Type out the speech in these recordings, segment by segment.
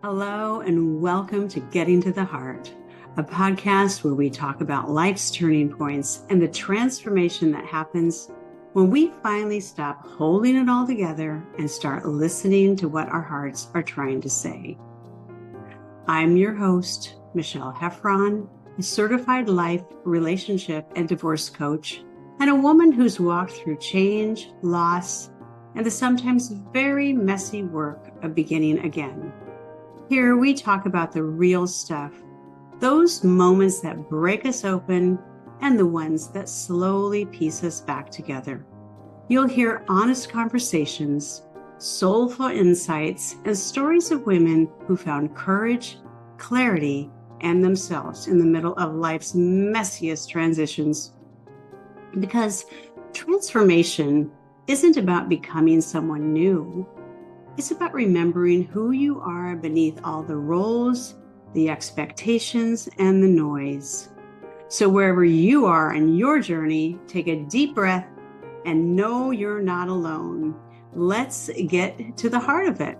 Hello, and welcome to Getting to the Heart, a podcast where we talk about life's turning points and the transformation that happens when we finally stop holding it all together and start listening to what our hearts are trying to say. I'm your host, Michelle Heffron, a certified life, relationship, and divorce coach, and a woman who's walked through change, loss, and the sometimes very messy work of beginning again. Here we talk about the real stuff, those moments that break us open and the ones that slowly piece us back together. You'll hear honest conversations, soulful insights, and stories of women who found courage, clarity, and themselves in the middle of life's messiest transitions. Because transformation isn't about becoming someone new. It's about remembering who you are beneath all the roles, the expectations, and the noise. So wherever you are in your journey, take a deep breath and know you're not alone. Let's get to the heart of it.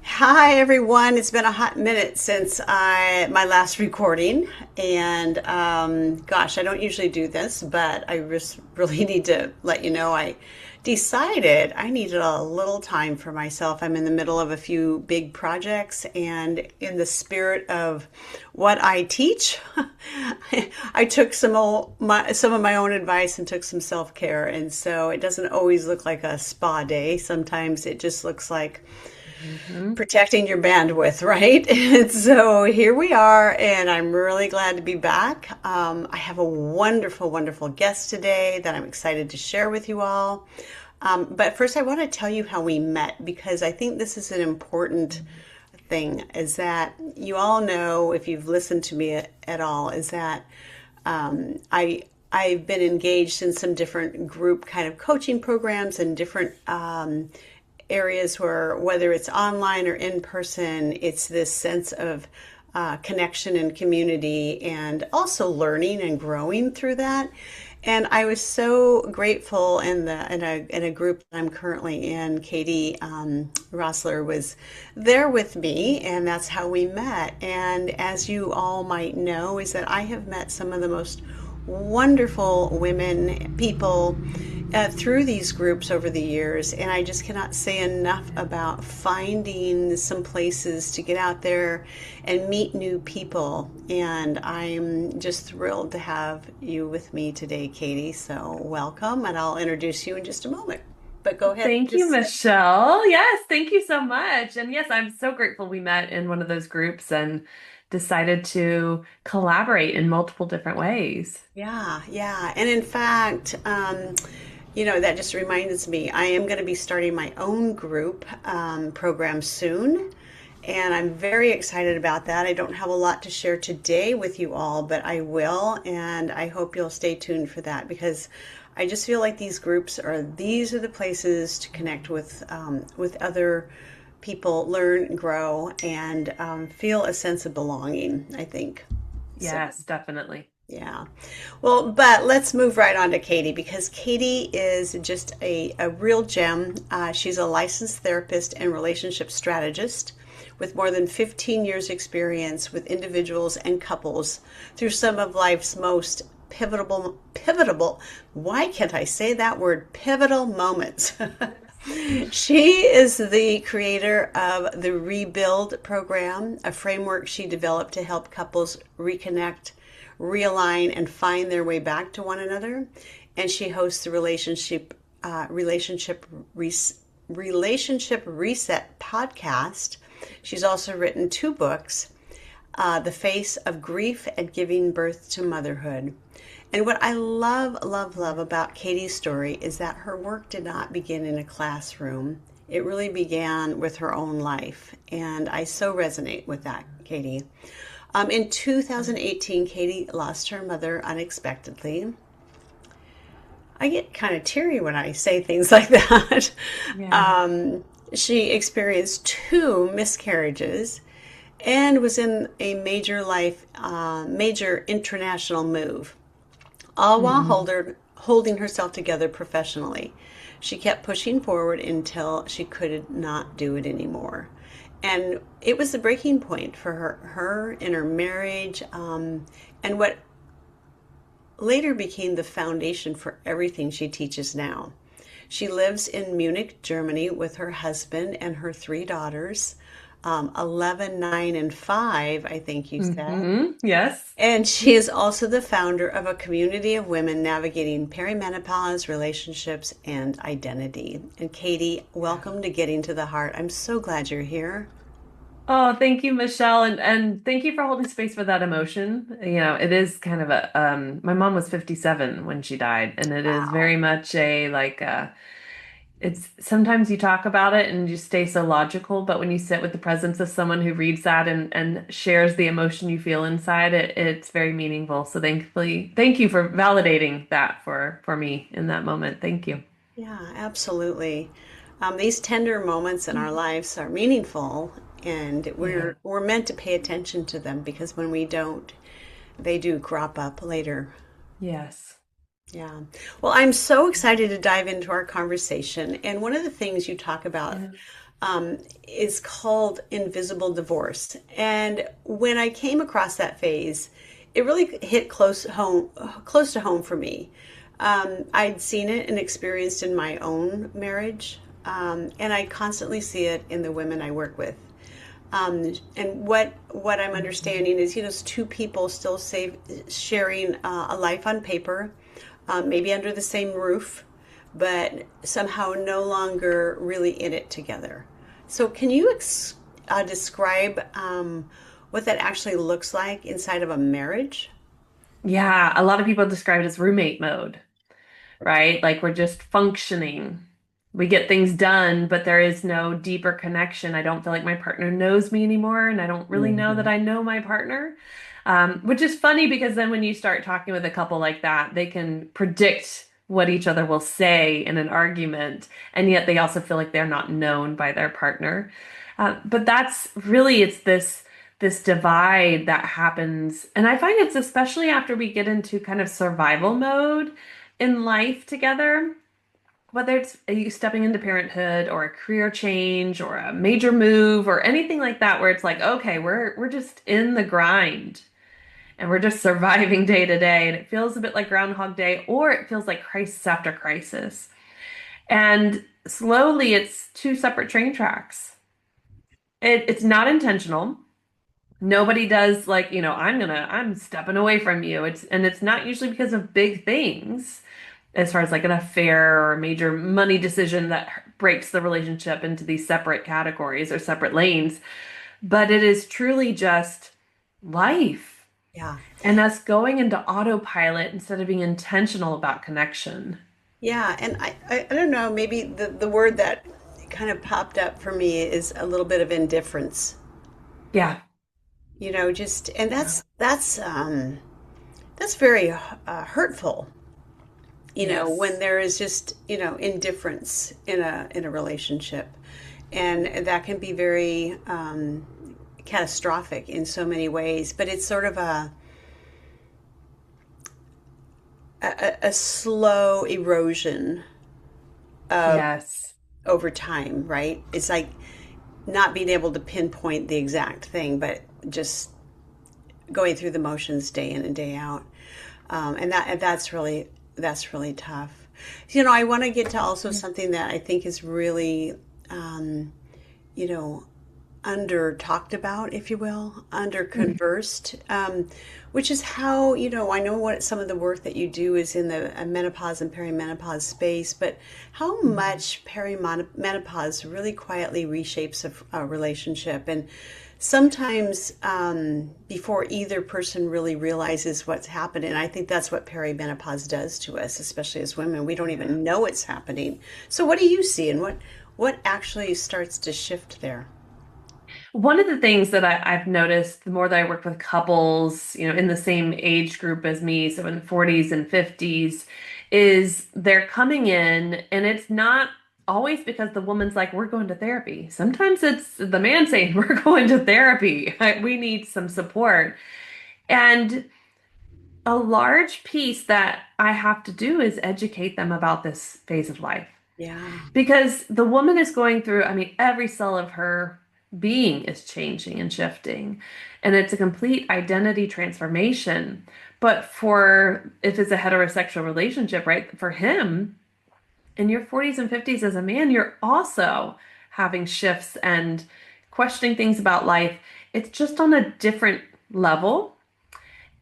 Hi, everyone. It's been a hot minute since my last recording. And gosh, I don't usually do this, but I just really need to let you know I decided I needed a little time for myself. I'm in the middle of a few big projects, and in the spirit of what I teach, I took some of my own advice and took some self-care. And so it doesn't always look like a spa day. Sometimes it just looks like protecting your bandwidth, right? And so here we are, and I'm really glad to be back. I have a wonderful, wonderful guest today that I'm excited to share with you all. But first, I want to tell you how we met, because I think this is an important thing, is that you all know, if you've listened to me at all, is that I've been engaged in some different group kind of coaching programs and different areas where, whether it's online or in person, it's this sense of connection and community, and also learning and growing through that. And I was so grateful in a group that I'm currently in. Katie Rössler was there with me, and that's how we met. And as you all might know, is that I have met some of the most wonderful people through these groups over the years, and I just cannot say enough about finding some places to get out there and meet new people. And I'm just thrilled to have you with me today, Katie. So welcome, and I'll introduce you in just a moment. But go ahead. Thank you, Michelle. Yes, thank you so much. And yes, I'm so grateful we met in one of those groups and decided to collaborate in multiple different ways. Yeah. And in fact, that just reminds me, I am going to be starting my own group program soon. And I'm very excited about that. I don't have a lot to share today with you all, but I will. And I hope you'll stay tuned for that, because I just feel like these are the places to connect with other people, learn, grow, and feel a sense of belonging, I think. So. Yes, definitely. Yeah. Well, but let's move right on to Katie, because Katie is just a real gem. She's a licensed therapist and relationship strategist with more than 15 years experience with individuals and couples through some of life's most pivotal, why can't I say that word? Pivotal moments. She is the creator of the Rebuild program, a framework she developed to help couples reconnect, realign, and find their way back to one another. And she hosts the relationship reset podcast. She's also written 2 books, The Face of Grief and Giving Birth to Motherhood. And what I love about Katie's story is that her work did not begin in a classroom. It really began with her own life. And I so resonate with that, Katie. In 2018, Katie lost her mother unexpectedly. I get kind of teary when I say things like that. Yeah. She experienced 2 miscarriages and was in a major international move, all while Mhm. holding herself together professionally. She kept pushing forward until she could not do it anymore. And it was the breaking point for her in her marriage, and what later became the foundation for everything she teaches now. She lives in Munich, Germany, with her husband and her three daughters, 11, 9, and 5, I think you said. Yes. And she is also the founder of a community of women navigating perimenopause, relationships, and identity. And Katie, welcome to Getting to the Heart. I'm so glad you're here. Oh, thank you, Michelle, and thank you for holding space for that emotion. You know, it is kind of a my mom was 57 when she died, and it is Wow. very much a like it's sometimes you talk about it and you stay so logical, but when you sit with the presence of someone who reads that and shares the emotion you feel inside it, it's very meaningful. So thankfully, thank you for validating that for me in that moment. Thank you. Yeah, absolutely. These tender moments in our lives are meaningful, and Yeah. we're meant to pay attention to them because when we don't, they do crop up later. Yes. Yeah. Well, I'm so excited to dive into our conversation. And one of the things you talk about Yeah. is called invisible divorce. And when I came across that phase, it really hit close to home for me. I'd seen it and experienced in my own marriage, and I constantly see it in the women I work with. And what I'm understanding is, it's two people still sharing a life on paper, maybe under the same roof, but somehow no longer really in it together. So, can you describe what that actually looks like inside of a marriage? Yeah, a lot of people describe it as roommate mode, right? Like we're just functioning. We get things done, but there is no deeper connection. I don't feel like my partner knows me anymore, and I don't really know that Mhm. I know my partner. Which is funny because then when you start talking with a couple like that, they can predict what each other will say in an argument, and yet they also feel like they're not known by their partner. But that's really it's this divide that happens, and I find it's especially after we get into kind of survival mode in life together, whether it's you stepping into parenthood or a career change or a major move or anything like that, where it's like, okay, we're just in the grind and we're just surviving day to day, and it feels a bit like Groundhog Day, or it feels like crisis after crisis. And slowly, it's two separate train tracks. It's not intentional. Nobody does like, I'm stepping away from you. It's not usually because of big things, as far as like an affair or a major money decision that breaks the relationship into these separate categories or separate lanes, but it is truly just life Yeah. and us going into autopilot instead of being intentional about connection. Yeah. And I don't know, maybe the word that kind of popped up for me is a little bit of indifference. Yeah. Just, and that's very hurtful, when Yes. there is just, indifference in a relationship. And that can be very catastrophic in so many ways, but it's sort of a slow erosion Yes. over time, right? It's like not being able to pinpoint the exact thing, but just going through the motions day in and day out. And that's really tough. I want to get to also something that I think is really, um, you know, under talked about, if you will, under Mhm. conversed, which is how, I know what some of the work that you do is in the menopause and perimenopause space, but how Mhm. much perimenopause really quietly reshapes a relationship. And sometimes before either person really realizes what's happening, I think that's what perimenopause does to us, especially as women. We don't Yeah. even know it's happening. So what do you see, and what actually starts to shift there? One of the things that I've noticed the more that I work with couples, in the same age group as me, so in the 40s and 50s, is they're coming in and it's not always because the woman's like, we're going to therapy. Sometimes it's the man saying, we're going to therapy. We need some support. And a large piece that I have to do is educate them about this phase of life. Yeah. Because the woman is going through, I mean, every cell of her being is changing and shifting. And it's a complete identity transformation. But for, if it's a heterosexual relationship, right, for him, in your 40s and 50s as a man, you're also having shifts and questioning things about life. It's just on a different level.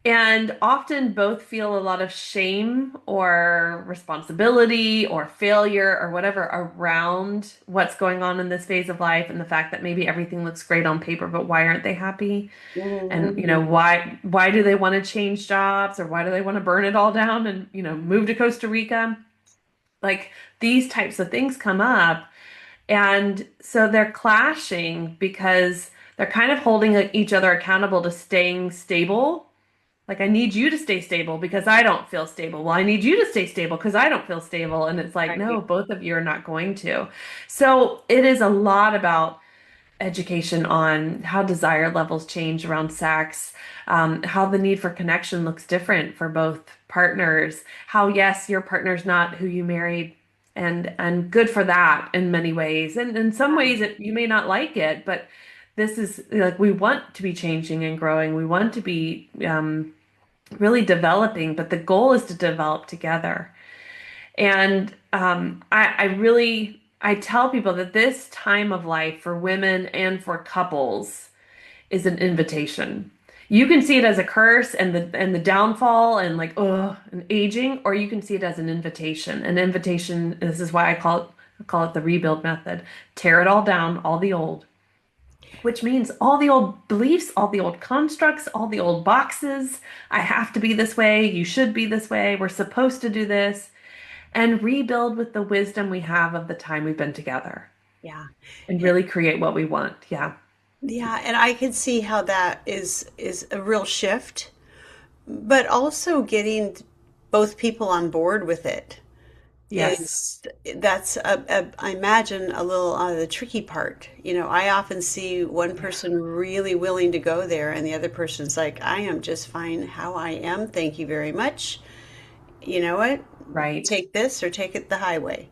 And often both feel a lot of shame or responsibility or failure or whatever around what's going on in this phase of life and the fact that maybe everything looks great on paper, but why aren't they happy? And Mhm. why do they want to change jobs or why do they want to burn it all down and, move to Costa Rica? Like these types of things come up. And so they're clashing because they're kind of holding each other accountable to staying stable. Like, I need you to stay stable because I don't feel stable. Well, I need you to stay stable because I don't feel stable. And it's like, no, Right. both of you are not going to. So it is a lot about education on how desire levels change around sex, how the need for connection looks different for both partners, how, yes, your partner's not who you married. And good for that in many ways. And in some ways you may not like it, but this is like we want to be changing and growing. We want to be really developing, but the goal is to develop together. And I really I tell people that this time of life for women and for couples is an invitation. You can see it as a curse and the downfall and like and aging, or you can see it as an invitation. An invitation. This is why I call it the rebuild method. Tear it all down, all the old, which means all the old beliefs, all the old constructs, all the old boxes. I have to be this way. You should be this way. We're supposed to do this. And rebuild with the wisdom we have of the time we've been together Yeah. and really create what we want. Yeah. Yeah, and I can see how that is a real shift, but also getting both people on board with it Yes. is that's I imagine a little the tricky part. I often see one Yeah. person really willing to go there, and the other person's like, "I am just fine how I am. Thank you very much. You know what? Right. Take this or take it the highway."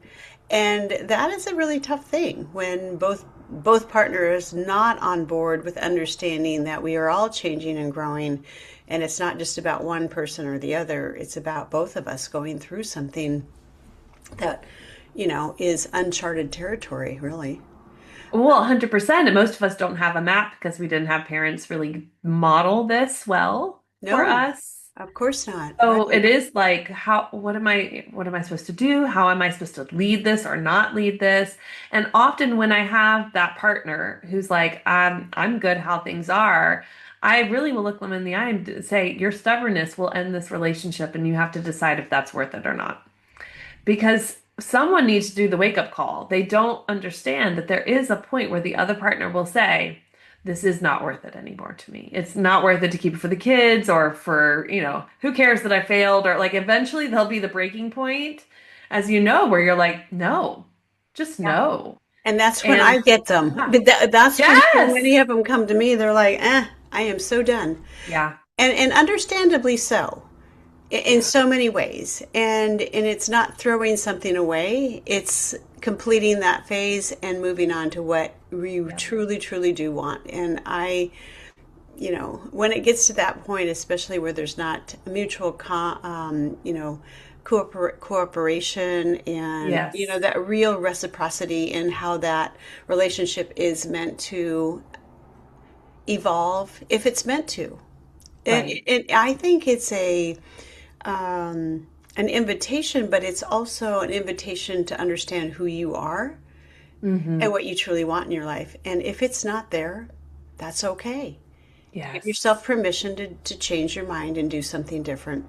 And that is a really tough thing when both partners not on board with understanding that we are all changing and growing, and it's not just about one person or the other. It's about both of us going through something that is uncharted territory, really. Well, 100%. And most of us don't have a map because we didn't have parents really model this well for No, us. of course not. So Right. it is like what am I supposed to do? How am I supposed to lead this or not lead this? And often when I have that partner who's like, I'm good how things are, I really will look them in the eye and say, your stubbornness will end this relationship and you have to decide if that's worth it or not. Because someone needs to do the wake up call. They don't understand that there is a point where the other partner will say, this is not worth it anymore to me. It's not worth it to keep it for the kids or for, who cares that I failed? Or like eventually there'll be the breaking point, as you know, where you're like, no, just Yeah. no. And that's when And I get them. yeah. But that's when so Yes. many of them come to me. They're like, I am so done. Yeah. And understandably so. In Yeah. so many ways, and it's not throwing something away, it's completing that phase and moving on to what we Yeah. truly do want. And when it gets to that point, especially where there's not a mutual cooperation, and Yes. that real reciprocity in how that relationship is meant to evolve, if it's meant to. Right. I think it's an invitation, but it's also an invitation to understand who you are and Hmm. what you truly want in your life. And if it's not there, that's okay. Give yourself Yes. permission to change your mind and do something different.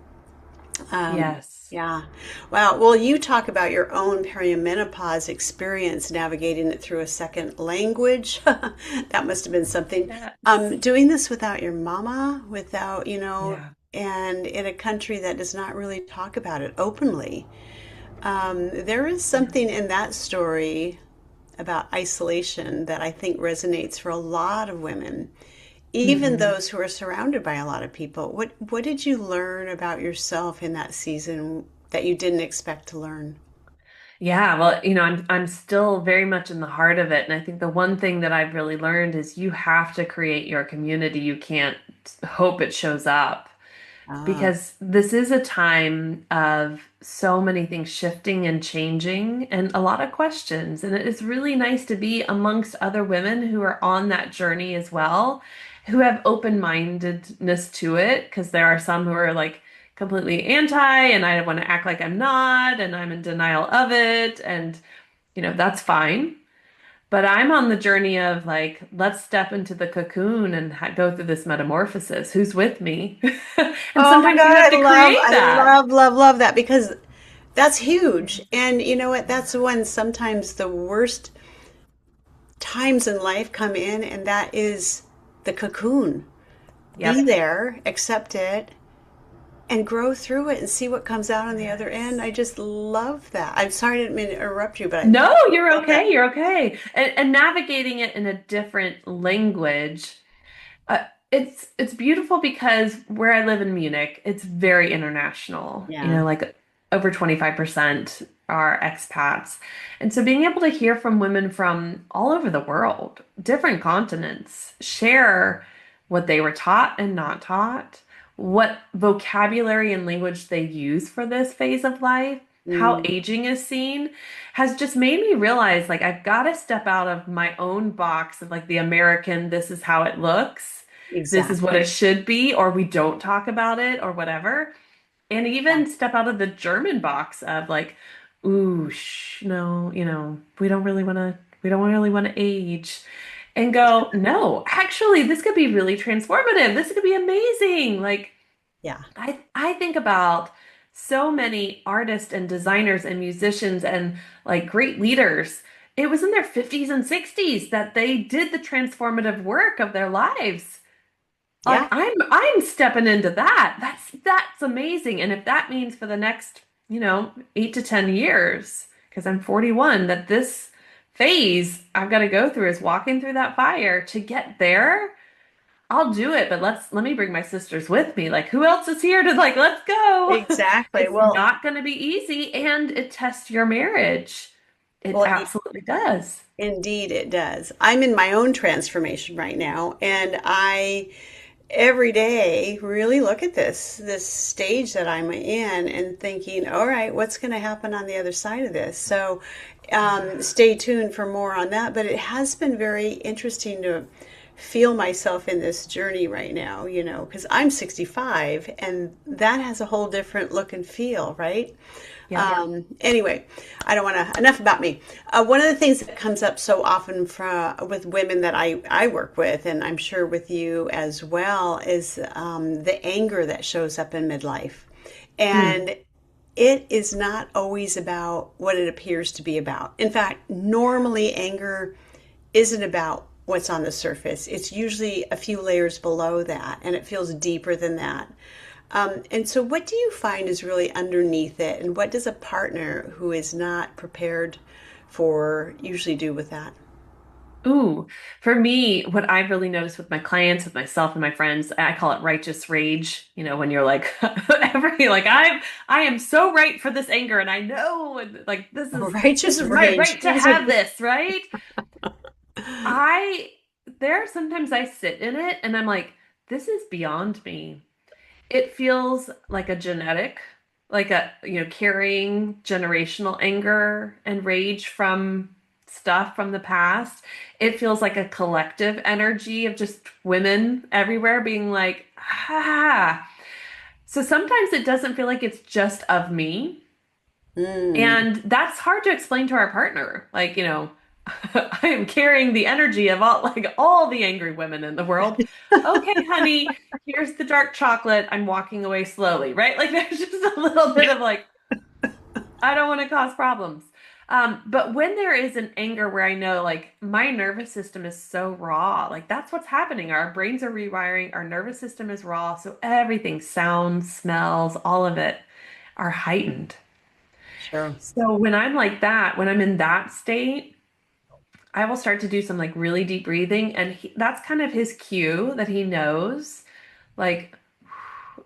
Um, Yes. yeah. Wow. Well, you talk about your own perimenopause experience navigating it through a second language. That must have been something. Yes. Doing this without your mama, without, Yeah. and in a country that does not really talk about it openly. There is something in that story about isolation that I think resonates for a lot of women. even Mhm. those who are surrounded by a lot of people. What did you learn about yourself in that season that you didn't expect to learn? Yeah, well, I'm still very much in the heart of it, and I think the one thing that I've really learned is you have to create your community. You can't hope it shows up. Ah, Because this is a time of so many things shifting and changing and a lot of questions. And it is really nice to be amongst other women who are on that journey as well, who have open-mindedness to it, because there are some who are like completely anti, and I want to act like I'm not, and I'm in denial of it. And, that's fine. But I'm on the journey of like, let's step into the cocoon and go through this metamorphosis. Who's with me? And oh my sometimes you God, have to create I that. love, love, love that because that's huge. And you know what? That's when sometimes the worst times in life come in, and that is the cocoon. Be Yep. there, accept it, and grow through it and see what comes out on the other end. Yes. I just love that. I'm sorry I didn't mean to interrupt you, but I No, you're love that. okay. You're okay. And navigating it in a different language. It's beautiful because where I live in Munich, it's very international. Yeah. Like over 25% are expats. And so being able to hear from women from all over the world, different continents, share what they were taught and not taught, what vocabulary and language they use for this phase of life, how Mm, aging is seen, has just made me realize like I've got to step out of my own box of like the American, this is how it looks, this is what it exactly. should be, or we don't talk about it, or whatever. And Yeah. even step out of the German box of like, ooh, no, we don't really want to age. And go, no, actually, this could be really transformative. This could be amazing. Like, Yeah. I think about so many artists and designers and musicians and like great leaders. It was in their 50s and 60s that they did the transformative work of their lives. Like Yeah. I'm stepping into that. That's amazing. And if that means for the next, 8 to 10 years, because I'm 41, that this phase I've got to go through is walking through that fire to get there. I'll do it, but let me bring my sisters with me. Like who else is here to like, let's go. Exactly. It's not going to be easy and it tests your marriage. It Well, absolutely does. indeed it does. I'm in my own transformation right now, and I every day really look at this stage that I'm in and thinking, all right, what's going to happen on the other side of this? So, stay tuned for more on that. But it has been very interesting to feel myself in this journey right now, because I'm 65 and that has a whole different look and feel, right? Yep. Anyway, I don't want to, enough about me. One of the things that comes up so often with women that I work with, and I'm sure with you as well, is the anger that shows up in midlife. Mm. And it is not always about what it appears to be about. In fact, normally anger isn't about what's on the surface. It's usually a few layers below that, and it feels deeper than that. And so, what do you find is really underneath it, and what does a partner who is not prepared for usually do with that? Ooh, for me, what I've really noticed with my clients, with myself and my friends, I call it righteous rage. When you're like I am so right for this anger and I know and like this Righteous is my rage. right to Those are have good. this, right? I there are sometimes I sit in it and I'm like, this is beyond me. It feels like a genetic, like carrying generational anger and rage from stuff from the past. It feels like a collective energy of just women everywhere being like, ah. So sometimes it doesn't feel like it's just of me. Mm, And that's hard to explain to our partner. Like, I am carrying the energy of all the angry women in the world. Okay, honey, here's the dark chocolate. I'm walking away slowly, right? Like there's just a little bit of like, I don't want to cause problems. But when there is an anger where I know like my nervous system is so raw, like that's what's happening. Our brains are rewiring, our nervous system is raw, so everything, sounds, smells, all of it are heightened. sure. So when I'm like that, when I'm in that state, I will start to do some like really deep breathing, and that's kind of his cue that he knows, like,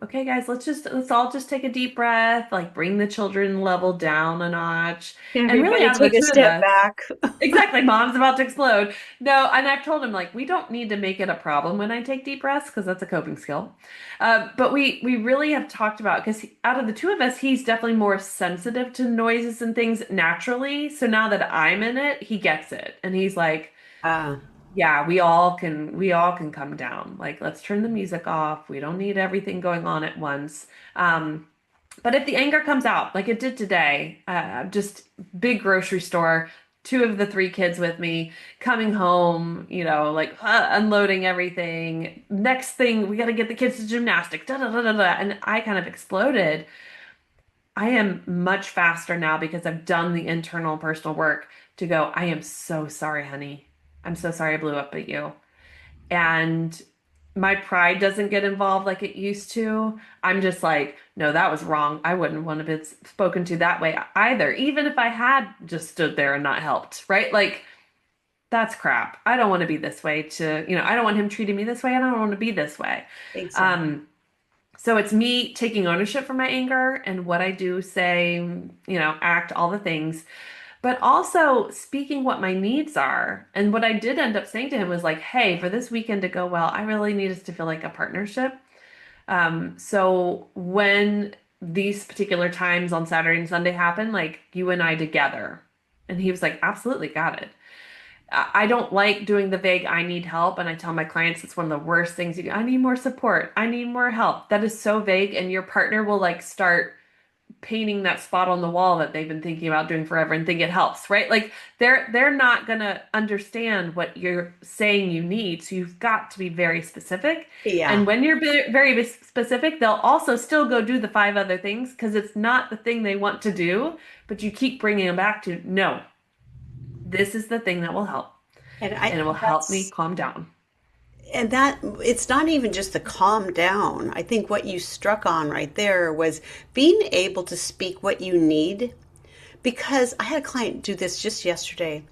okay, guys, let's all just take a deep breath, like bring the children level down a notch. And really, Everybody out of the take a two of step us, back. exactly, mom's about to explode. No, and I've told him like we don't need to make it a problem when I take deep breaths because that's a coping skill. But we really have talked about because out of the two of us, he's definitely more sensitive to noises and things naturally. So now that I'm in it, he gets it, and he's like, Ah, yeah, we all can come down. Like, let's turn the music off. We don't need everything going on at once. But if the anger comes out, like it did today, just big grocery store, two of the three kids with me, coming home, like unloading everything. Next thing, we got to get the kids to gymnastics, da da da da da. And I kind of exploded. I am much faster now because I've done the internal personal work to go, I am so sorry, honey. I'm so sorry I blew up at you. And my pride doesn't get involved like it used to. I'm just like, no, that was wrong. I wouldn't want to be spoken to that way either, even if I had just stood there and not helped, right? Like, that's crap. I don't want to be this way I don't want him treating me this way. I don't want to be this way. exactly. Um, so it's me taking ownership for my anger and what I do, say, act, all the things, but also speaking what my needs are. And what I did end up saying to him was like, hey, for this weekend to go well, I really need us to feel like a partnership. So when these particular times on Saturday and Sunday happen, like you and I together. And he was like, absolutely, got it. I don't like doing the vague, I need help. And I tell my clients it's one of the worst things you do. I need more support. I need more help. That is so vague. And your partner will like start painting that spot on the wall that they've been thinking about doing forever and think it helps, right? Like they're not gonna understand what you're saying you need. So you've got to be very specific. Yeah. And when you're very specific, they'll also still go do the five other things because it's not the thing they want to do, but you keep bringing them back to no, this is the thing that will help, And and I it will help me that's calm down. and that it's not even just the calm down. I think what you struck on right there was being able to speak what you need. Because I had a client do this just yesterday.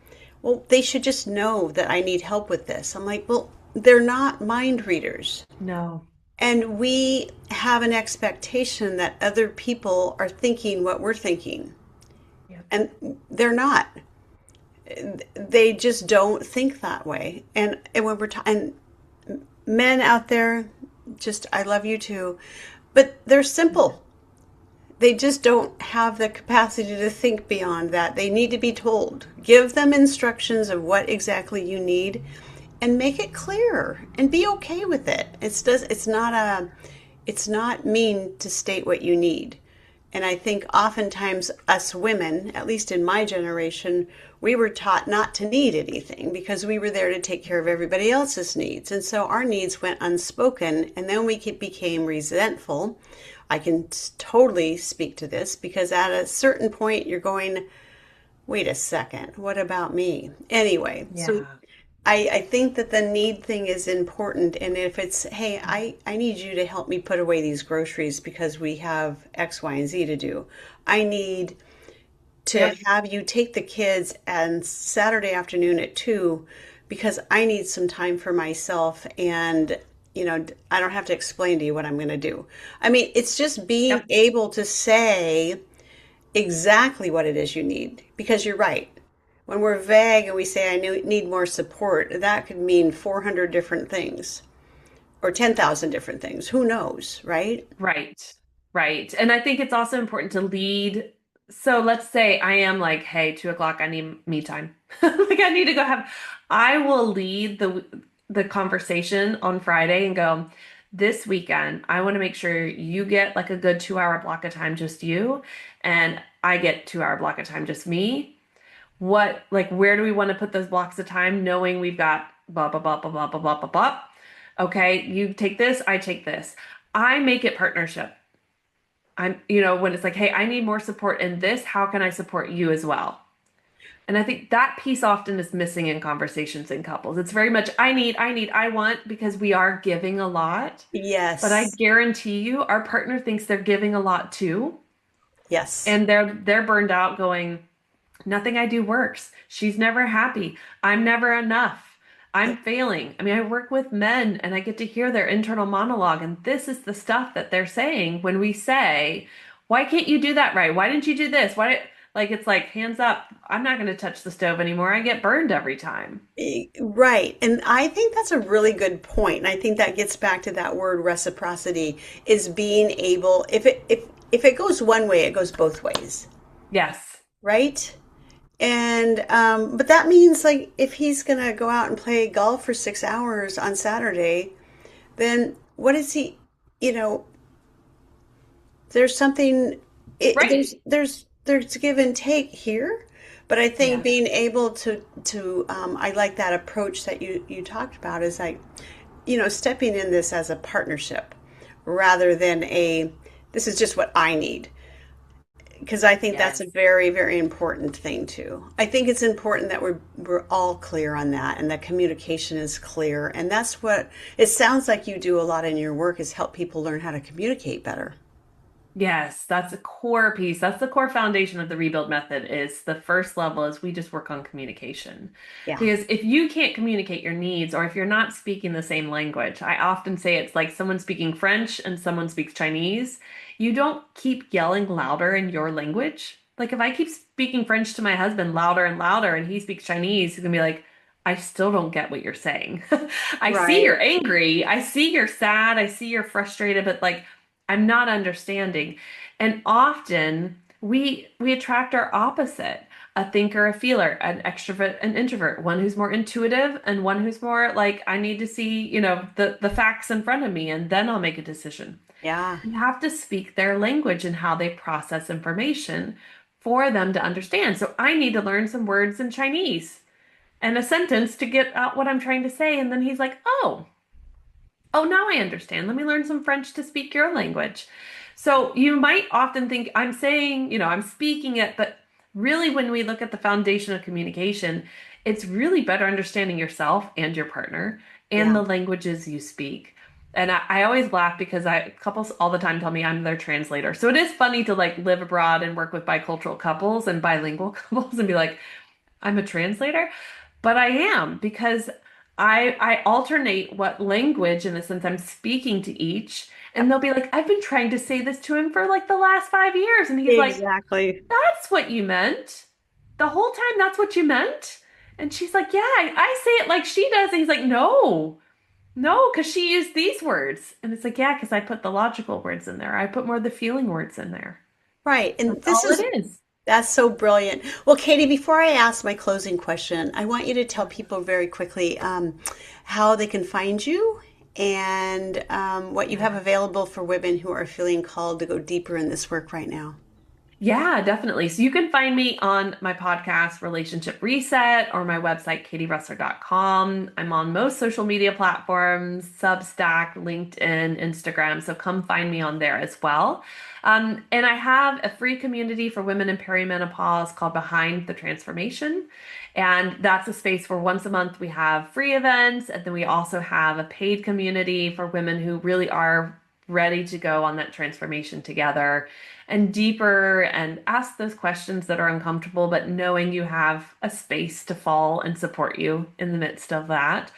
Well, they should just know that I need help with this. I'm like, well, they're not mind readers. No. And we have an expectation that other people are thinking what we're thinking. Yep. And they're not. They just don't think that way. And when we're talking, men out there, just I love you too, but they're simple. They just don't have the capacity to think beyond that. They need to be told. Give them instructions of what exactly you need and make it clear and be okay with it. It's not mean to state what you need. And I think oftentimes us women, at least in my generation, we were taught not to need anything because we were there to take care of everybody else's needs. And so our needs went unspoken, and then we became resentful. I can totally speak to this because at a certain point you're going, wait a second, what about me? Anyway, so Yeah. I think that the need thing is important. And if it's, hey, I need you to help me put away these groceries because we have X, Y, and Z to do. I need to Yep. have you take the kids and Saturday afternoon at 2 because I need some time for myself and I don't have to explain to you what I'm going to do. I mean, it's just being Yep. able to say exactly what it is you need because you're right. When we're vague and we say I need more support, that could mean 400 different things or 10,000 different things. Who knows, right? Right. Right. And I think it's also important to lead. So let's say I am like, hey, 2 o'clock, I need me time. Like I need to go have, I will lead the conversation on Friday and go, this weekend, I want to make sure you get like a good 2 hour block of time, just you, and I get 2 hour block of time, just me. Where do we want to put those blocks of time, knowing we've got blah, blah, blah, blah, blah, blah, blah, blah, blah. Okay, you take this, I take this. I make it partnership. When it's like, hey, I need more support in this, how can I support you as well? And I think that piece often is missing in conversations in couples. It's very much, I want, because we are giving a lot. But I Yes. guarantee you, our partner thinks they're giving a lot too. Yes. And they're burned out going, Nothing I do works. She's never happy. I'm never enough. Yeah. I'm failing. I mean, I work with men and I get to hear their internal monologue, and this is the stuff that they're saying when we say, "Why can't you do that right? Why didn't you do this? Why did like it's like hands up. I'm not going to touch the stove anymore. I get burned every time." Right. And I think that's a really good point. And I think that gets back to that word reciprocity is being able, if it goes one way, it goes both ways, Yes. right? And but that means like if he's gonna go out and play golf for 6 hours on Saturday, then what is he, you know, there's something Right. there's give and take here, but I think Yes. being able to I like that approach that you talked about is like, you know, stepping in this as a partnership rather than a this is just what I need, because I think that's a Yes. very, very important thing too. I think it's important that we're all clear on that and that communication is clear. And that's what it sounds like you do a lot in your work is help people learn how to communicate better. Yes, that's a core piece. That's the core foundation of the rebuild method is the first level is we just work on communication. Yeah. Because if you can't communicate your needs or if you're not speaking the same language, I often say it's like someone speaking French and someone speaks Chinese. You don't keep yelling louder in your language. Like if I keep speaking French to my husband louder and louder and he speaks Chinese, he's gonna be like, I still don't get what you're saying. I see Right. you're angry. I see you're sad. I see you're frustrated, but like I'm not understanding. And often we attract our opposite, a thinker, a feeler, an extrovert, an introvert, one who's more intuitive and one who's more like, I need to see, the facts in front of me and then I'll make a decision. Yeah. You have to speak their language and how they process information for them to understand. So I need to learn some words in Chinese and a sentence to get out what I'm trying to say. And then he's like, oh, now I understand. Let me learn some French to speak your language. So you might often think I'm saying, I'm speaking it, but really when we look at the foundation of communication, it's really better understanding yourself and your partner and Yeah. the languages you speak. And I always laugh because couples all the time tell me I'm their translator. So it is funny to like live abroad and work with bicultural couples and bilingual couples and be like, I'm a translator, but I am because I alternate what language in the sense I'm speaking to each, and they'll be like, I've been trying to say this to him for like the last 5 years, and he's like, Exactly. that's what you meant the whole time. That's what you meant, and she's like, yeah, I say it like she does, and he's like, no, no, because she used these words, and it's like, yeah, because I put the logical words in there. I put more of the feeling words in there. Right. And That's all it is. that's so brilliant. Well, Katie, before I ask my closing question, I want you to tell people very quickly how they can find you and what you have Yeah. available for women who are feeling called to go deeper in this work right now. Yeah, definitely. So you can find me on my podcast, Relationship Reset, or my website, katierössler.com. I'm on most social media platforms, Substack, LinkedIn, Instagram. So come find me on there as well. And I have a free community for women in perimenopause called Behind the Transformation. And that's a space where once a month we have free events. And then we also have a paid community for women who really are ready to go on that transformation together and deeper and ask those questions that are uncomfortable, but knowing you have a space to fall and support you in the midst of that.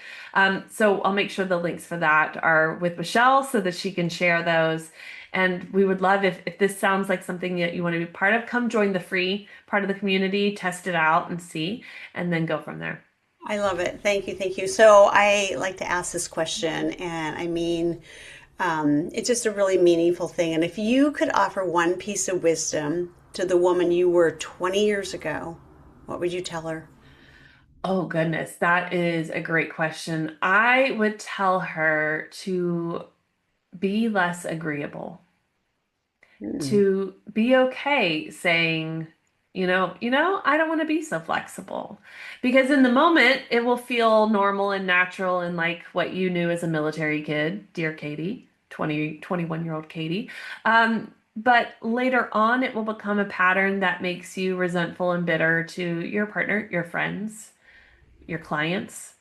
So I'll make sure the links for that are with Michelle so that she can share those. And we would love if this sounds like something that you want to be part of, come join the free part of the community, test it out and see, and then go from there. I love it. Thank you. Thank you. So I like to ask this question, and I mean, it's just a really meaningful thing. And if you could offer one piece of wisdom to the woman you were 20 years ago, what would you tell her? Oh, goodness, that is a great question. I would tell her to be less agreeable, Hmm. to be okay saying, I don't want to be so flexible. Because in the moment, it will feel normal and natural and like what you knew as a military kid, dear Katie, 21-year-old Katie. But later on, it will become a pattern that makes you resentful and bitter to your partner, your friends, your clients,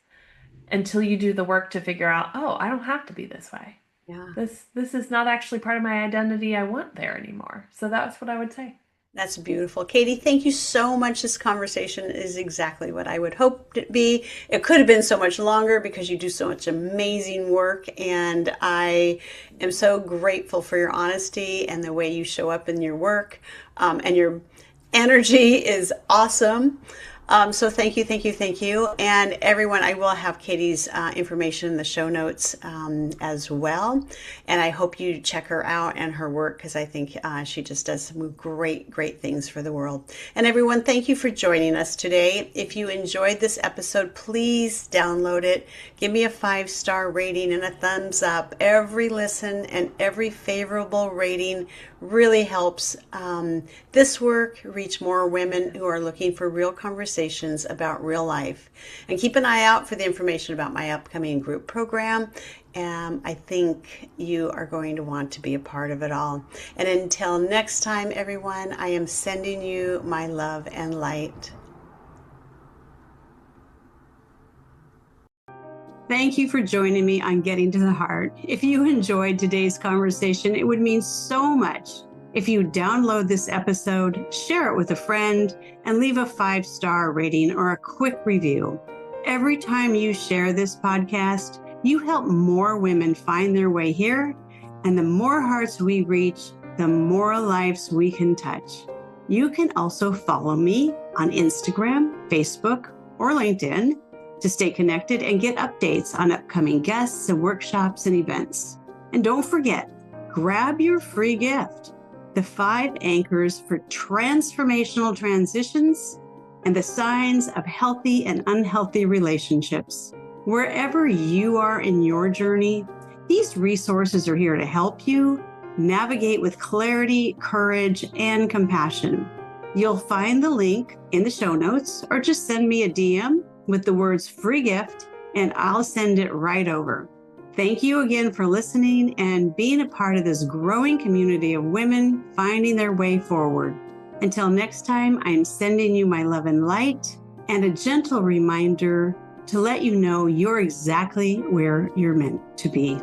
until you do the work to figure out, oh, I don't have to be this way. Yeah. This is not actually part of my identity I want there anymore. So that's what I would say. That's beautiful. Katie, thank you so much. This conversation is exactly what I would hope it be. It could have been so much longer because you do so much amazing work. And I am so grateful for your honesty and the way you show up in your work. And your energy is awesome. So thank you, thank you, thank you. And everyone, I will have Katie's information in the show notes as well. And I hope you check her out and her work because I think she just does some great, great things for the world. And everyone, thank you for joining us today. If you enjoyed this episode, please download it. Give me a 5-star rating and a thumbs up. Every listen and every favorable rating really helps this work reach more women who are looking for real conversations about real life. And keep an eye out for the information about my upcoming group program. I think you are going to want to be a part of it all. And until next time, everyone, I am sending you my love and light. Thank you for joining me on Getting to the Heart. If you enjoyed today's conversation, it would mean so much if you download this episode, share it with a friend, and leave a 5-star rating or a quick review. Every time you share this podcast, you help more women find their way here, and the more hearts we reach, the more lives we can touch. You can also follow me on Instagram, Facebook, or LinkedIn to stay connected and get updates on upcoming guests and workshops and events. And don't forget, grab your free gift, the 5 anchors for transformational transitions and the signs of healthy and unhealthy relationships. Wherever you are in your journey, these resources are here to help you navigate with clarity, courage, and compassion. You'll find the link in the show notes or just send me a DM with the words free gift and I'll send it right over. Thank you again for listening and being a part of this growing community of women finding their way forward. Until next time, I'm sending you my love and light and a gentle reminder to let you know you're exactly where you're meant to be.